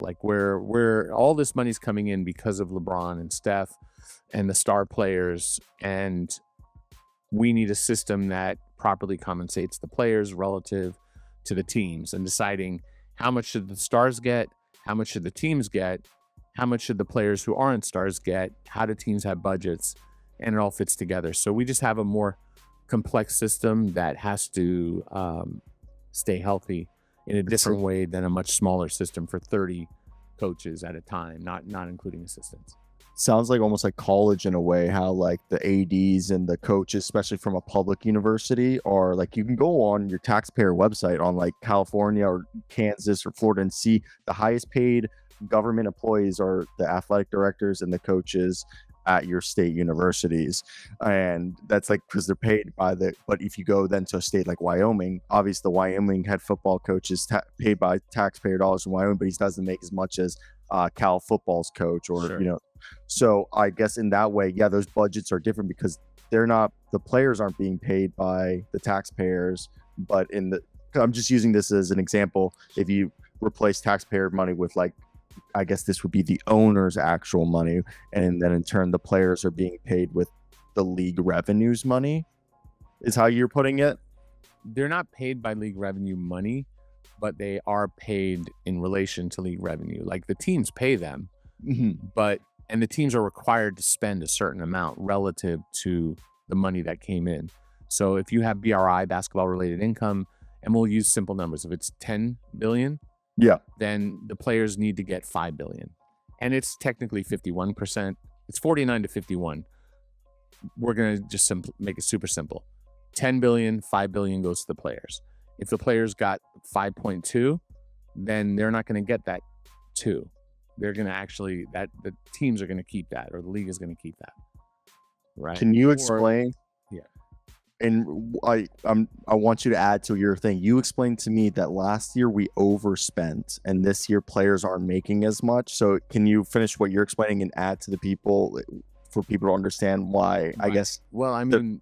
Like where all this money's coming in because of LeBron and Steph and the star players, and we need a system that properly compensates the players relative to the teams, and deciding how much should the stars get, how much should the teams get, how much should the players who aren't stars get, how do teams have budgets, and it all fits together. So we just have a more complex system that has to stay healthy in a different way than a much smaller system for 30 coaches at a time, not including assistants. Sounds like almost like college in a way, how like the ADs and the coaches, especially from a public university, are like, you can go on your taxpayer website on like California or Kansas or Florida and see the highest paid government employees are the athletic directors and the coaches at your state universities. And that's like because they're paid by the, but if you go then to a state like Wyoming, obviously the Wyoming head football coach is paid by taxpayer dollars in Wyoming, but he doesn't make as much as Cal football's coach, or Sure. you know. So I guess in that way, yeah, those budgets are different because they're not, the players aren't being paid by the taxpayers, but in the, I'm just using this as an example. If you replace taxpayer money with like, I guess this would be the owner's actual money, and then in turn the players are being paid with the league revenues money, is how you're putting it. They're not paid by league revenue money, but they are paid in relation to league revenue. Like the teams pay them, but and the teams are required to spend a certain amount relative to the money that came in. So if you have BRI, basketball related income, and we'll use simple numbers, if it's 10 billion, Yeah, then the players need to get 5 billion. And it's technically 51%. It's 49 to 51. We're going to just make it super simple. 10 billion, 5 billion goes to the players. If the players got 5.2, then they're not going to get that 2. They're going to actually, that the teams are going to keep that, or the league is going to keep that. Right? can you explain? Yeah. And I want you to add to your thing. You explained to me that last year we overspent, and this year players aren't making as much. So can you finish what you're explaining and add to the people, for people to understand why? I guess. Well, I mean,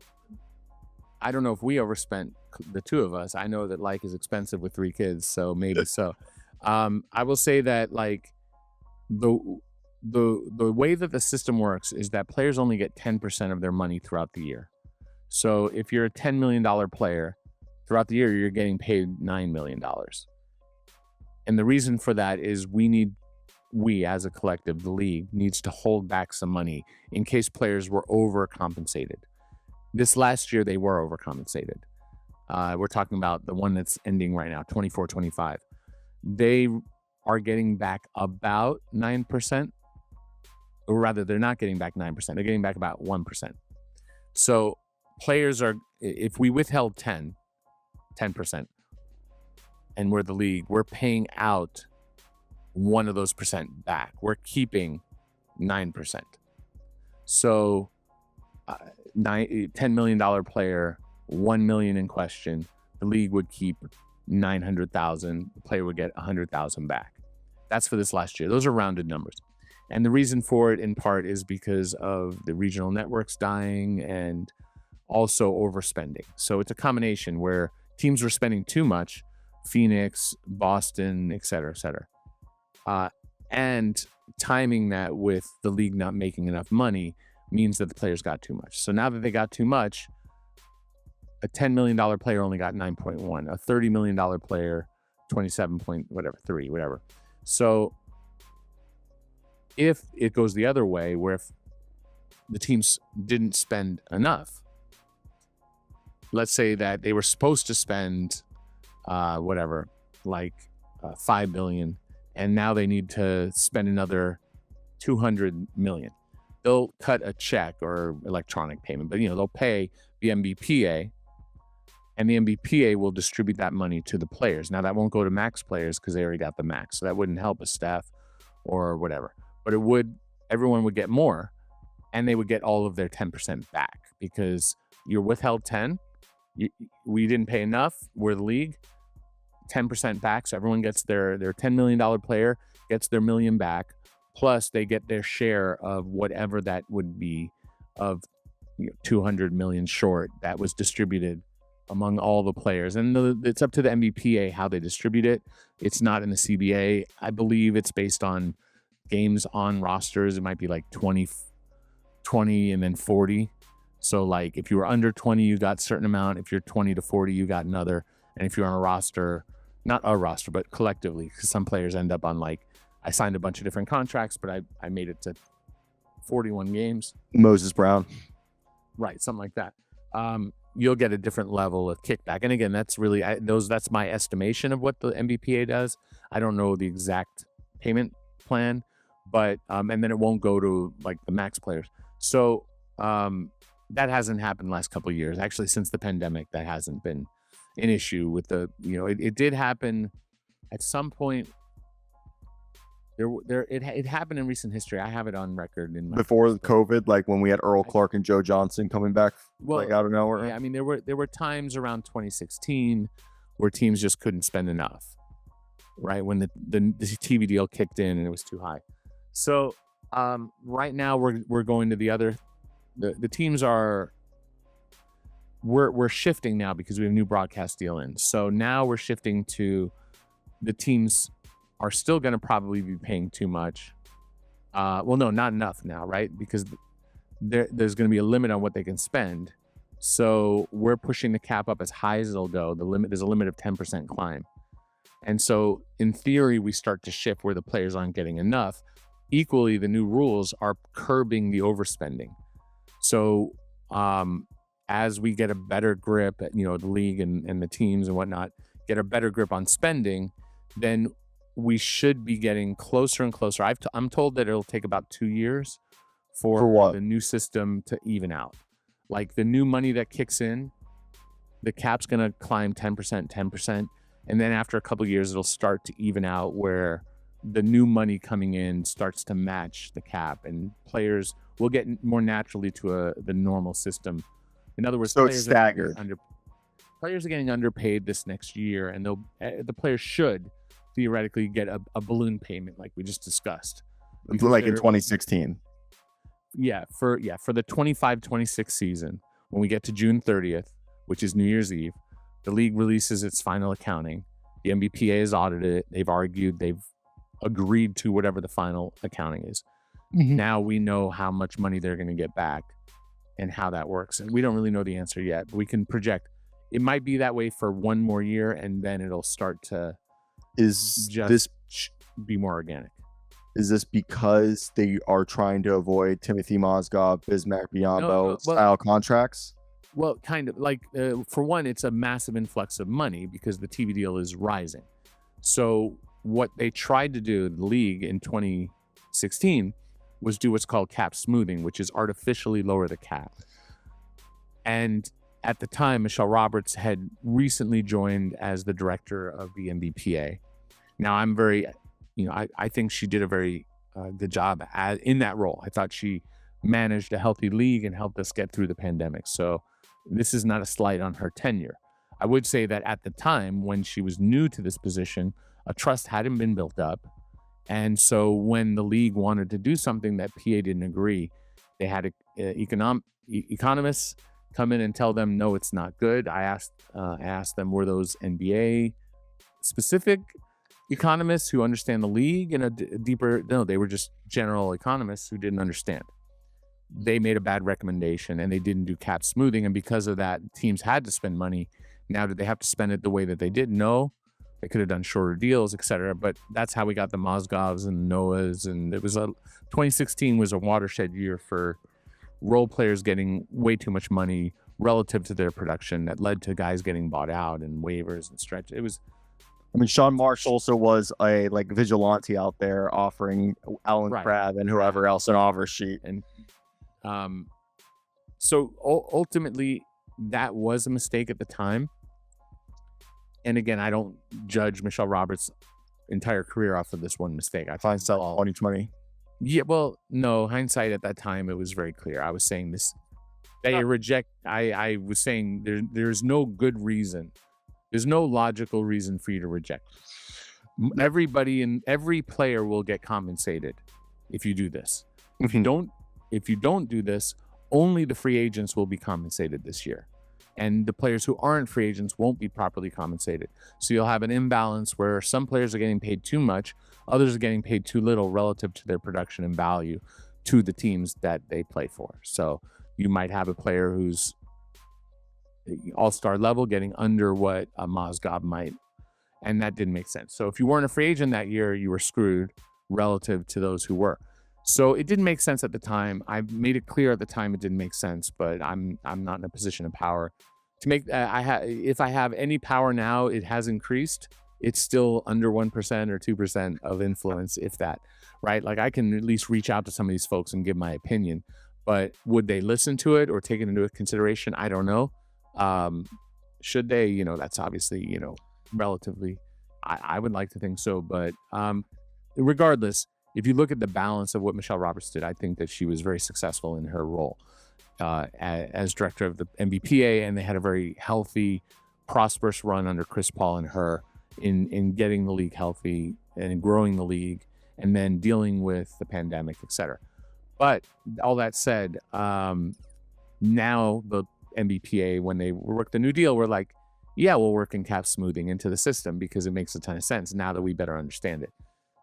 I don't know if we overspent, the two of us. I know that like is expensive with 3 kids, so maybe so. I will say that like the way that the system works is that players only get 10% of their money throughout the year. So if you're a $10 million player, throughout the year, you're getting paid $9 million. And the reason for that is we as a collective, the league, needs to hold back some money in case players were overcompensated. This last year, they were overcompensated. We're talking about the one that's ending right now, 24-25. They are getting back about 9%, or rather, they're not getting back 9%. They're getting back about 1%. So players are, if we withheld 10%, and we're the league, we're paying out one of those percent back. We're keeping 9%. So $10 million player, 1 million in question, the league would keep 900,000, the player would get 100,000 back. That's for this last year. Those are rounded numbers. And the reason for it in part is because of the regional networks dying and also overspending. So it's a combination where teams were spending too much, Phoenix, Boston, et cetera, and timing that with the league not making enough money means that the players got too much. So now that they got too much, a $10 million player only got 9.1, a $30 million player, 27 point, whatever, 3, whatever. So if it goes the other way, where if the teams didn't spend enough, let's say that they were supposed to spend whatever, like 5 billion, and now they need to spend another 200 million. They'll cut a check or electronic payment, but they'll pay the MBPA, and the MBPA will distribute that money to the players. Now that won't go to max players because they already got the max, so that wouldn't help a staff or whatever. But it would, everyone would get more, and they would get all of their 10% back because you're withheld 10. We didn't pay enough. We're the league. 10% back, so everyone gets their $10 million player gets their million back, plus they get their share of whatever that would be of 200 million short that was distributed among all the players. And it's up to the MBPA how they distribute it. It's not in the CBA. I believe it's based on games on rosters. It might be like 20 and then 40. So like if you were under 20, you got a certain amount. If you're 20 to 40, you got another. And if you're on a roster, not a roster, but collectively, because some players end up on like, I signed a bunch of different contracts, but I made it to 41 games. Moses Brown. Right, something like that. You'll get a different level of kickback. And again, that's really, that's my estimation of what the MBPA does. I don't know the exact payment plan, but, and then it won't go to like the max players. So that hasn't happened the last couple of years. Actually, since the pandemic, that hasn't been an issue with the, it did happen at some point. It happened in recent history. I have it on record before COVID, like when we had Earl Clark and Joe Johnson coming back, like out of nowhere. Yeah, I mean, there were times around 2016 where teams just couldn't spend enough, right? When the TV deal kicked in and it was too high. So right now we're going to the teams are we're shifting now because we have a new broadcast deal in. So now we're shifting to the teams are still going to probably be paying too much. Well, no, not enough now, right? Because there's going to be a limit on what they can spend. So we're pushing the cap up as high as it'll go. There's a limit of 10% climb. And so in theory, we start to shift where the players aren't getting enough. Equally, the new rules are curbing the overspending. So as we get a better grip at, the league and the teams and whatnot, get a better grip on spending, then we should be getting closer and closer. I'm told that it'll take about 2 years for the new system to even out. Like the new money that kicks in, the cap's going to climb 10%. And then after a couple of years, it'll start to even out where the new money coming in starts to match the cap and players will get more naturally to the normal system. In other words, so it's staggered. Players are getting underpaid this next year, and the players should theoretically get a balloon payment like we just discussed. Like in 2016. Yeah, for the 25-26 season, when we get to June 30th, which is New Year's Eve, the league releases its final accounting. The MBPA has audited it. They've argued, they've agreed to whatever the final accounting is. Mm-hmm. Now we know how much money they're going to get back and how that works. And we don't really know the answer yet, but we can project. It might be that way for one more year, and then it'll start to be more organic. Is this because they are trying to avoid Timothy Mozgov, Bismack Biyombo style contracts? Well, kind of. Like, for one, it's a massive influx of money because the TV deal is rising. So what they tried to do, the league in 2016, was do what's called cap smoothing, which is artificially lower the cap. And at the time, Michelle Roberts had recently joined as the director of the MBPA. Now, I'm very, I think she did a very good job in that role. I thought she managed a healthy league and helped us get through the pandemic. So this is not a slight on her tenure. I would say that at the time when she was new to this position, a trust hadn't been built up. And so when the league wanted to do something that PA didn't agree, they had economists come in and tell them, no, it's not good. I asked them, were those NBA specific economists who understand the league in a deeper? No, they were just general economists who didn't understand. They made a bad recommendation and they didn't do cap smoothing. And because of that, teams had to spend money. Now, did they have to spend it the way that they did? No. They could have done shorter deals, etc. But that's how we got the Mozgovs and Noahs. And 2016 was a watershed year for role players getting way too much money relative to their production that led to guys getting bought out and waivers and stretch. It was. I mean, Sean Marsh also was a vigilante out there offering Alan Crabb and whoever else an offer sheet. And so ultimately, that was a mistake at the time. And again, I don't judge Michelle Roberts' entire career off of this one mistake. I find so 2020. Yeah, well, no, hindsight at that time, it was very clear. I was saying this. I was saying there's no good reason. There's no logical reason for you to reject. Everybody and every player will get compensated if you do this. If you don't do this, only the free agents will be compensated this year. and the players who aren't free agents won't be properly compensated. So you'll have an imbalance where some players are getting paid too much, others are getting paid too little relative to their production and value to the teams that they play for. So you might have a player who's all-star level getting under what a Mozgov might, and that didn't make sense. So if you weren't a free agent that year, you were screwed relative to those who were. So it didn't make sense at the time. I made it clear at the time it didn't make sense, but I'm not in a position of power to make. If I have any power now, it has increased. It's still under 1% or 2% of influence, if that, right? Like I can at least reach out to some of these folks and give my opinion, but would they listen to it or take it into consideration? I don't know. Should they? That's obviously, relatively. I would like to think so, but regardless. If you look at the balance of what Michelle Roberts did, I think that she was very successful in her role as director of the NBPA, and they had a very healthy, prosperous run under Chris Paul and her in getting the league healthy and growing the league, and then dealing with the pandemic, etc. But all that said, now the NBPA, when they work the new deal, we're like, yeah, we'll work in cap smoothing into the system because it makes a ton of sense now that we better understand it.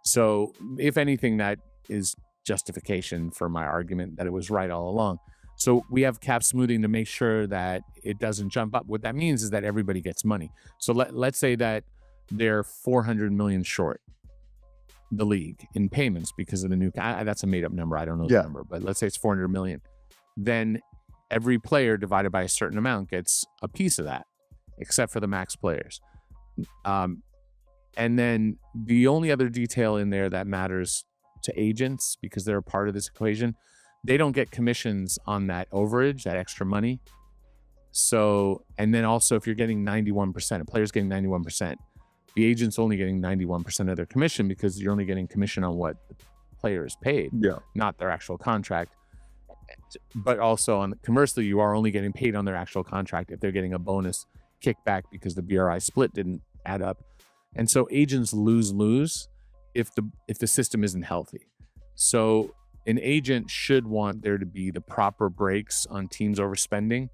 So if anything, that is justification for my argument that it was right all along. So we have cap smoothing to make sure that it doesn't jump up. What that means is that everybody gets money. So let's say that they're 400 million short the league in payments because of the new, that's a made up number. I don't know the number, but let's say it's 400 million. Then every player divided by a certain amount gets a piece of that, except for the max players. And then the only other detail in there that matters to agents, because they're a part of this equation, they don't get commissions on that overage, that extra money. So, and then also if you're getting 91%, a player's getting 91%, the agent's only getting 91% of their commission because you're only getting commission on what the player is paid, not their actual contract. But also conversely, you are only getting paid on their actual contract if they're getting a bonus kickback because the BRI split didn't add up. And so agents lose if the system isn't healthy. So an agent should want there to be the proper breaks on teams overspending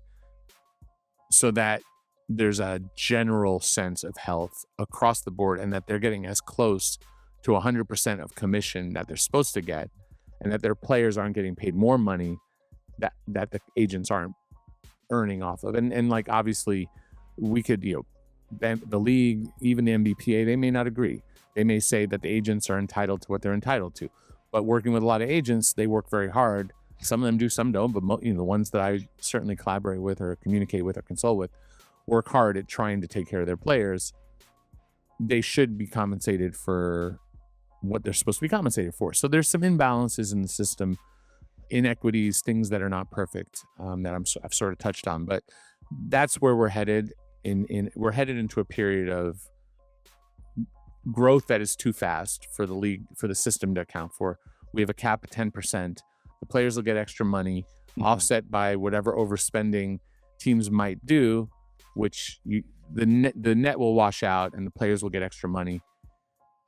so that there's a general sense of health across the board and that they're getting as close to 100% of commission that they're supposed to get, and that their players aren't getting paid more money that the agents aren't earning off of. And like, obviously we could, the league, even the NBPA, they may not agree. They may say that the agents are entitled to what they're entitled to. But working with a lot of agents, they work very hard. Some of them do, some don't. But the ones that I certainly collaborate with or communicate with or consult with work hard at trying to take care of their players. They should be compensated for what they're supposed to be compensated for. So there's some imbalances in the system, inequities, things that are not perfect, that I've sort of touched on. But that's where we're headed. We're headed into a period of growth that is too fast for the league, for the system to account for. We have a cap of 10%. The players will get extra money, offset by whatever overspending teams might do, which the net will wash out and the players will get extra money.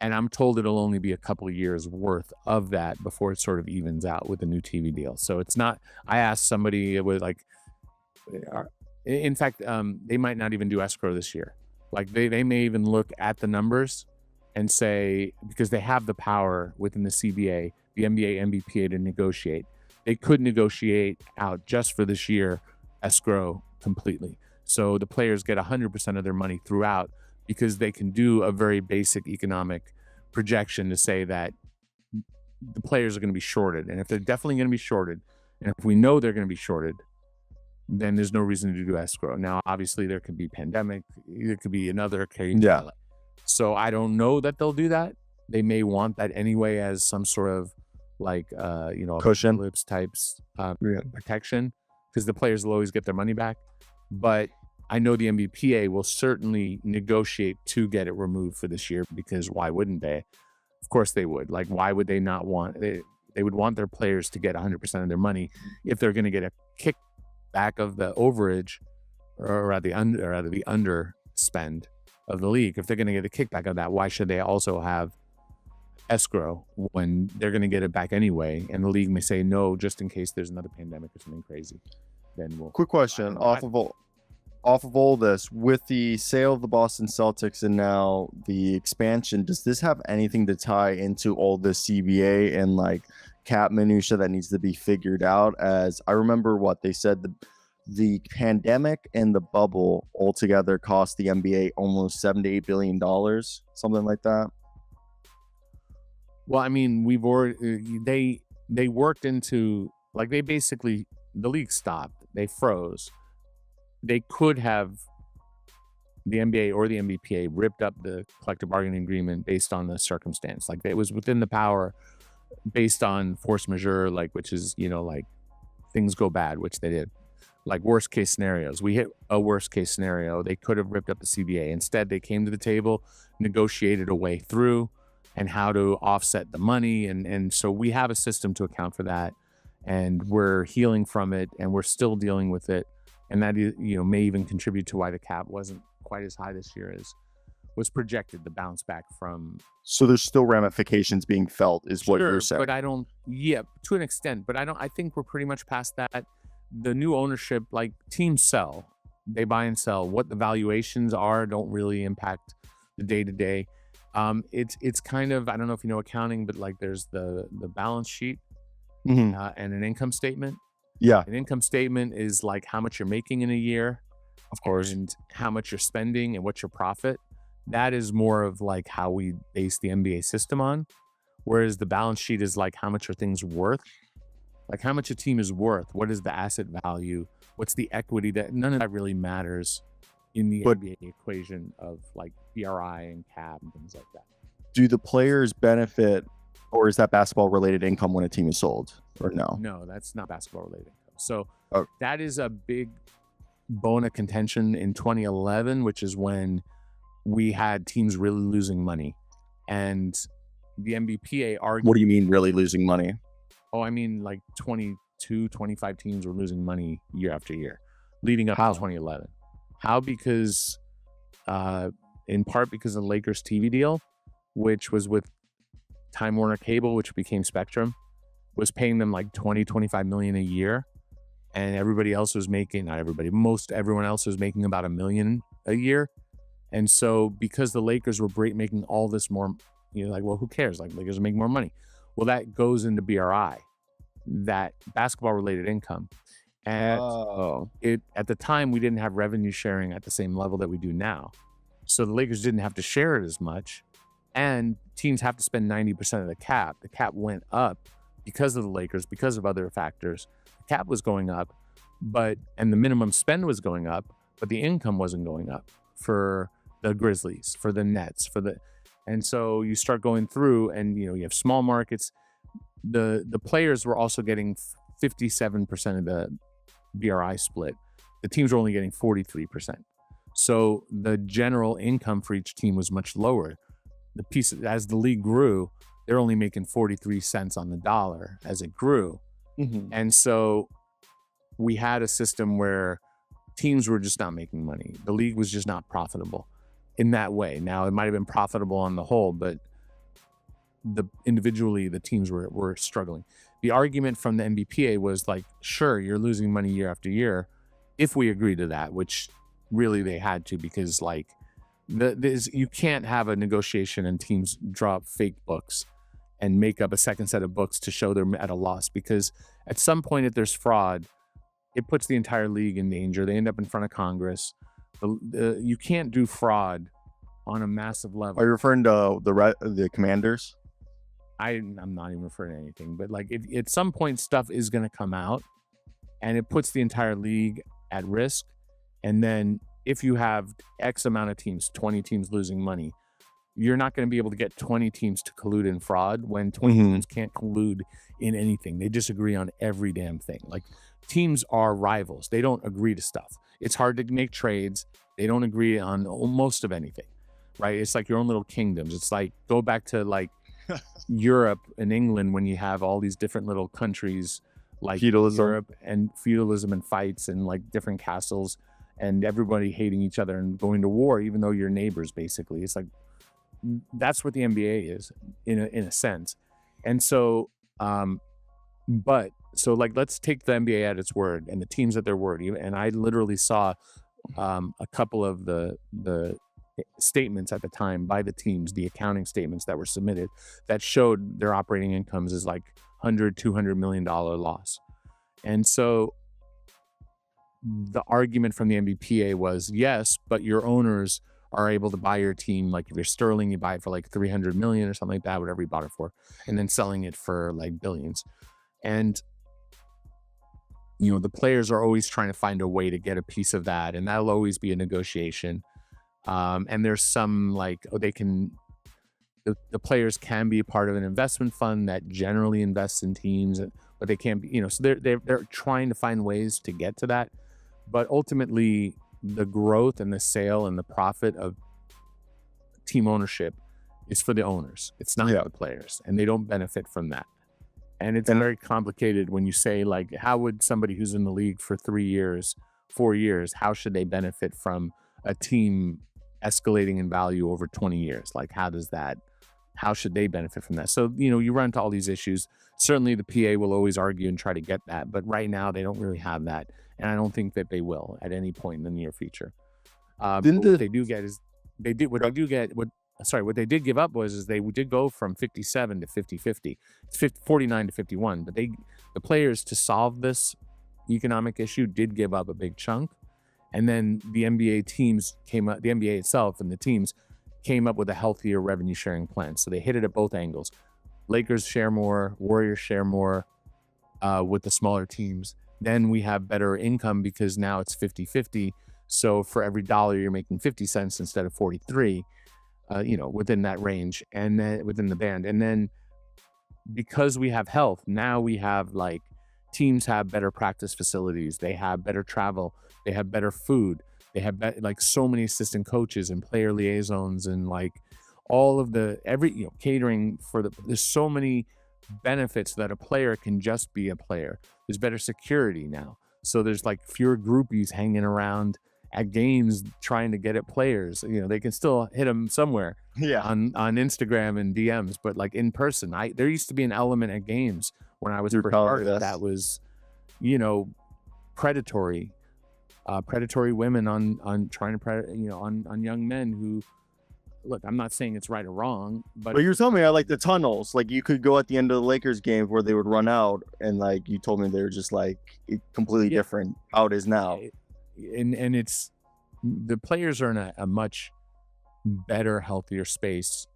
And I'm told it'll only be a couple of years worth of that before it sort of evens out with the new TV deal. So it's not, I asked somebody with like, in fact, they might not even do escrow this year. Like they may even look at the numbers and say, because they have the power within the CBA, the NBA, NBPA to negotiate, they could negotiate out just for this year escrow completely. So the players get 100% of their money throughout, because they can do a very basic economic projection to say that the players are going to be shorted. And if they're definitely going to be shorted, and if we know they're going to be shorted, then there's no reason to do escrow. Now, obviously, there could be pandemic. There could be another occasion. Yeah. So I don't know that they'll do that. They may want that anyway as some sort of like, cushion apocalypse types protection, because the players will always get their money back. But I know the NBPA will certainly negotiate to get it removed for this year, because why wouldn't they? Of course they would. Like, why would they not want? They would want their players to get 100% of their money if they're going to get a kickback of the overage, or rather the underspend of the league. If they're going to get a kickback of that, why should they also have escrow when they're going to get it back anyway? And the league may say no, just in case there's another pandemic or something crazy. Then we'll. Quick question off of all. off of all this, with the sale of the Boston Celtics and now the expansion, does this have anything to tie into all the CBA and like cap minutia that needs to be figured out? As I remember what they said, the pandemic and the bubble altogether cost the NBA almost $7 to $8 billion, something like that. Well, I mean, we've already they worked into, like, they basically, the league stopped, they froze. They could have, the NBA or the NBPA, ripped up the collective bargaining agreement based on the circumstance. Like, it was within the power based on force majeure, like, which is, you know, like, things go bad, which they did. Like, worst case scenarios. We hit a worst case scenario. They could have ripped up the CBA. Instead, they came to the table, negotiated a way through, and how to offset the money. And so we have a system to account for that. And we're healing from it, and we're still dealing with it. And that, you know, may even contribute to why the cap wasn't quite as high this year as was projected, the bounce back from. So there's still ramifications being felt, is what you're saying. But I don't, yeah, to an extent, but I think we're pretty much past that. The new ownership, like, teams sell, they buy and sell. What the valuations are don't really impact the day to day. It's kind of, I don't know if you know accounting, but like, there's the balance sheet and an income statement. Yeah, An income statement is like how much you're making in a year, of course. and how much you're spending and what's your profit. That is more of like how we base the NBA system on. Whereas the balance sheet is like, how much are things worth? Like, how much a team is worth? What is the asset value? What's the equity? That none of that really matters in the NBA equation of like BRI and cap and things like that. Do the players benefit, or is that basketball related income when a team is sold, or no? No, that's not basketball related. So Oh. that is a big bone of contention in 2011, which is when we had teams really losing money. And the NBPA argued. What do you mean really losing money? Oh, I mean, like 22, 25 teams were losing money year after year leading up to 2011. How? Because in part because of the Lakers TV deal, which was with Time Warner Cable, which became Spectrum, was paying them like 20, 25 million a year. And everybody else was making, not everybody, everyone else was making about $1 million a year. And so because the Lakers were making all this more, you know, like, well, who cares? Like, Lakers make more money. Well, that goes into BRI, that basketball related income. And at the time, we didn't have revenue sharing at the same level that we do now. So the Lakers didn't have to share it as much. And teams have to spend 90% of the cap. The cap went up because of the Lakers, because of other factors. The cap was going up, and the minimum spend was going up, but the income wasn't going up for the Grizzlies, for the Nets, and so you start going through, and you know, you have small markets. The players were also getting 57% of the BRI split. The teams were only getting 43%. So the general income for each team was much lower. As the league grew, they're only making 43 cents on the dollar as it grew. And so we had a system where teams were just not making money. The league was just not profitable in that way. Now, it might have been profitable on the whole, but individually, the teams were struggling. The argument from the NBPA was like, sure, you're losing money year after year, if we agree to that, which really they had to, because like, you can't have a negotiation and teams draw up fake books and make up a second set of books to show they're at a loss, because at some point, if there's fraud, it puts the entire league in danger. They end up in front of Congress. You can't do fraud on a massive level. Are you referring to the Commanders? I'm not even referring to anything, but like, if at some point stuff is going to come out and it puts the entire league at risk, and then if you have X amount of teams, 20 teams losing money, you're not going to be able to get 20 teams to collude in fraud when 20 teams can't collude in anything. They disagree on every damn thing. Like, teams are rivals. They don't agree to stuff. It's hard to make trades. They don't agree on most of anything, right? It's like your own little kingdoms. It's like, go back to like Europe and England, when you have all these different little countries, like feudalism. Europe, and feudalism and fights and like different castles, and everybody hating each other and going to war, even though you're neighbors, basically. It's like, that's what the NBA is in a sense. And so, so like, let's take the NBA at its word and the teams at their word. And I literally saw a couple of the statements at the time by the teams, the accounting statements that were submitted that showed their operating incomes is like 100 $200 million loss. And so the argument from the MBPA was, yes, but your owners are able to buy your team. Like if you're Sterling, you buy it for like 300 million or something like that, whatever you bought it for, and then selling it for like billions. And the players are always trying to find a way to get a piece of that, and that'll always be a negotiation. And there's some like, the players can be a part of an investment fund that generally invests in teams, but they can't be, so they're trying to find ways to get to that. But ultimately, the growth and the sale and the profit of team ownership is for the owners. It's not the players, and they don't benefit from that. And it's very complicated when you say, like, how would somebody who's in the league for 3 years, 4 years, how should they benefit from a team escalating in value over 20 years? Like, how should they benefit from that? So, you run into all these issues. Certainly the PA will always argue and try to get that, but right now they don't really have that. And I don't think that they will at any point in the near future. What they do get is what they did give up was they did go from 57 to 50-50. It's 49 to 51, but the players, to solve this economic issue, did give up a big chunk. And then the NBA teams the NBA itself and the teams came up with a healthier revenue sharing plan. So they hit it at both angles. Lakers share more, Warriors share more with the smaller teams. Then we have better income because now it's 50-50. So for every dollar, you're making 50 cents instead of 43, within that range, and then within the band. And then because we have health, now we have like teams have better practice facilities. They have better travel. They have better food. They have like so many assistant coaches and player liaisons and like all of catering there's so many benefits that a player can just be a player. There's better security now. So there's like fewer groupies hanging around at games trying to get at players. They can still hit them somewhere on Instagram and DMs, but like in person, there used to be an element at games when I was that was, predatory women on trying to on young men who, look, I'm not saying it's right or wrong, but you're telling me I like the tunnels. Like you could go at the end of the Lakers games where they would run out, and like you told me they were just like completely different how it is now. And it's the players are in a much better, healthier space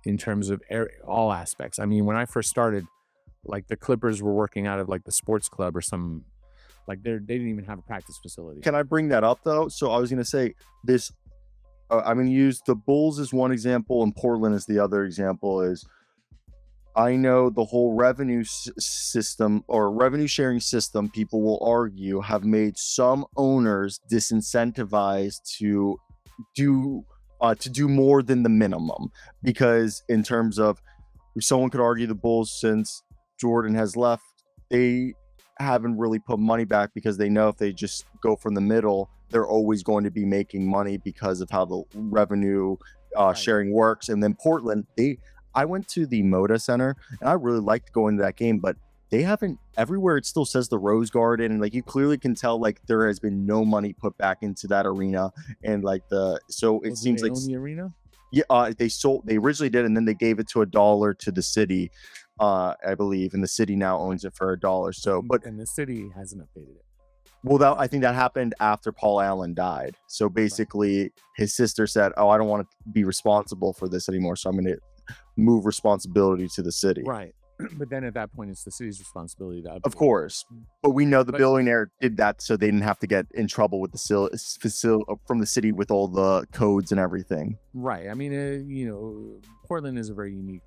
in terms of all aspects. I mean, when I first started, like the Clippers were working out of like the sports club or some, like they didn't even have a practice facility. Can I bring that up though? So I was going to say this. I'm going to use the Bulls as one example and Portland as the other example. Is I know the whole revenue system or revenue sharing system, people will argue, have made some owners disincentivized to do more than the minimum, because in terms of, someone could argue the Bulls, since Jordan has left, they haven't really put money back because they know if they just go from the middle, they're always going to be making money because of how the revenue sharing works. And then Portland, I went to the Moda Center and I really liked going to that game, but they haven't, everywhere it still says the Rose Garden, and like you clearly can tell like there has been no money put back into that arena. And like it seems like the arena. They originally did, and then they gave it to $1 to the city, I believe, and the city now owns it for $1. So, and the city hasn't updated it. Well, I think that happened after Paul Allen died. So basically, his sister said, "Oh, I don't want to be responsible for this anymore, so I'm going to move responsibility to the city." Right. But then at that point, it's the city's responsibility to update. Of course, but we know the billionaire did that so they didn't have to get in trouble with the from the city with all the codes and everything. Right. I mean, Portland is a very unique.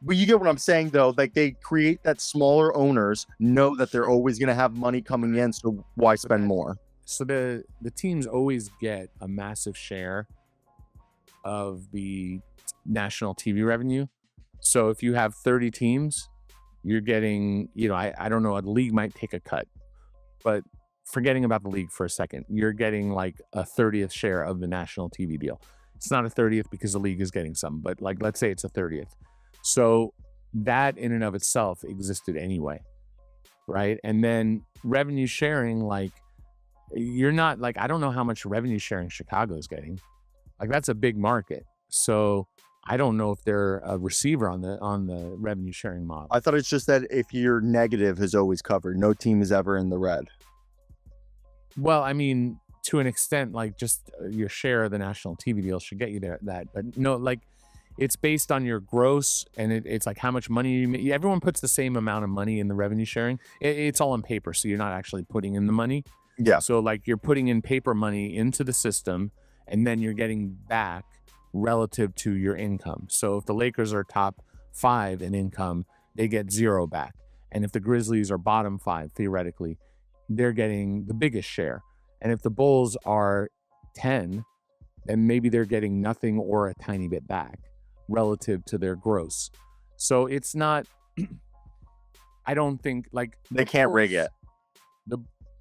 But you get what I'm saying, though. Like they create that smaller owners know that they're always going to have money coming in, so why spend more? So the teams always get a massive share of the national TV revenue. So if you have 30 teams, you're getting, I don't know, a league might take a cut, but forgetting about the league for a second, you're getting like a 30th share of the national TV deal. It's not a 30th because the league is getting some, but like, let's say it's a 30th. So that in and of itself existed anyway, right? And then revenue sharing, like you're not like, I don't know how much revenue sharing Chicago's getting. Like that's a big market. So I don't know if they're a receiver on the revenue sharing model. I thought it's just that if you're negative is always covered. No team is ever in the red. Well, I mean, to an extent, like just your share of the national TV deal should get you there. But no, like it's based on your gross, and it's like how much money you make. Everyone puts the same amount of money in the revenue sharing. It's all on paper, so you're not actually putting in the money. Yeah. So like you're putting in paper money into the system, and then you're getting back relative to your income. So if the Lakers are top 5 in income, they get 0 back. And if the Grizzlies are bottom 5, theoretically, they're getting the biggest share. And if the Bulls are 10, then maybe they're getting nothing or a tiny bit back relative to their gross. So it's not, I don't think like they can't rig it.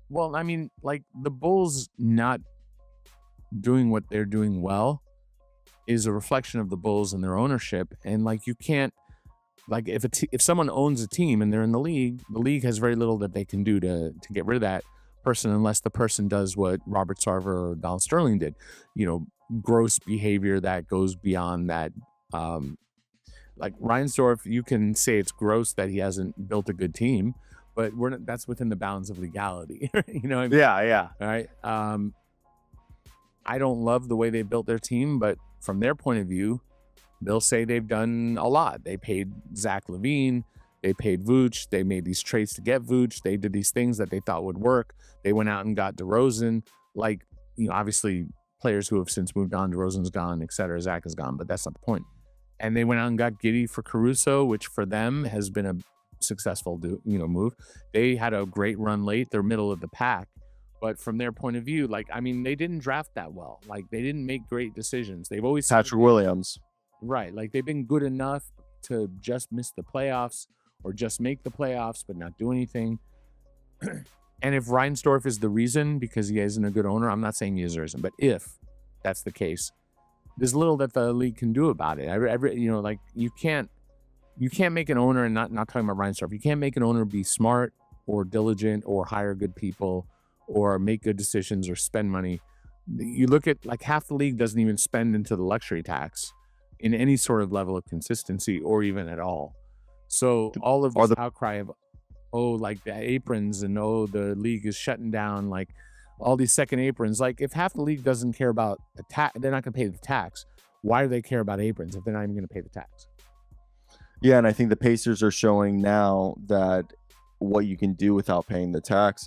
Well, I mean, like the Bulls not doing what they're doing well is a reflection of the Bulls and their ownership. And like you can't, like if someone owns a team and they're in the league has very little that they can do to get rid of that person, unless the person does what Robert Sarver or Donald Sterling did, gross behavior that goes beyond that. Like Reinsdorf, you can say it's gross that he hasn't built a good team, but that's within the bounds of legality. You know what I mean? Yeah. All right. I don't love the way they built their team, but from their point of view, they'll say they've done a lot. They paid Zach LaVine, they paid Vooch, they made these trades to get Vooch, they did these things that they thought would work. They went out and got DeRozan. Like, obviously players who have since moved on, DeRozan's gone, etc. Zach is gone, but that's not the point. And they went out and got Giddey for Caruso, which for them has been a successful move. They had a great run late. They're middle of the pack. But from their point of view, like, I mean, they didn't draft that well. Like, they didn't make great decisions. They've always Patrick Williams. Right. Like, they've been good enough to just miss the playoffs or just make the playoffs, but not do anything. And if Reinsdorf is the reason because he isn't a good owner, I'm not saying he is or isn't, but if that's the case, there's little that the league can do about it. Like you can't make an owner, and not talking about Reinsdorf, you can't make an owner be smart or diligent or hire good people or make good decisions or spend money. You look at like half the league doesn't even spend into the luxury tax in any sort of level of consistency or even at all. So all of this outcry of, like the aprons and the league is shutting down, like all these second aprons. Like if half the league doesn't care about the tax, they're not going to pay the tax. Why do they care about aprons if they're not even going to pay the tax? Yeah, and I think the Pacers are showing now that what you can do without paying the tax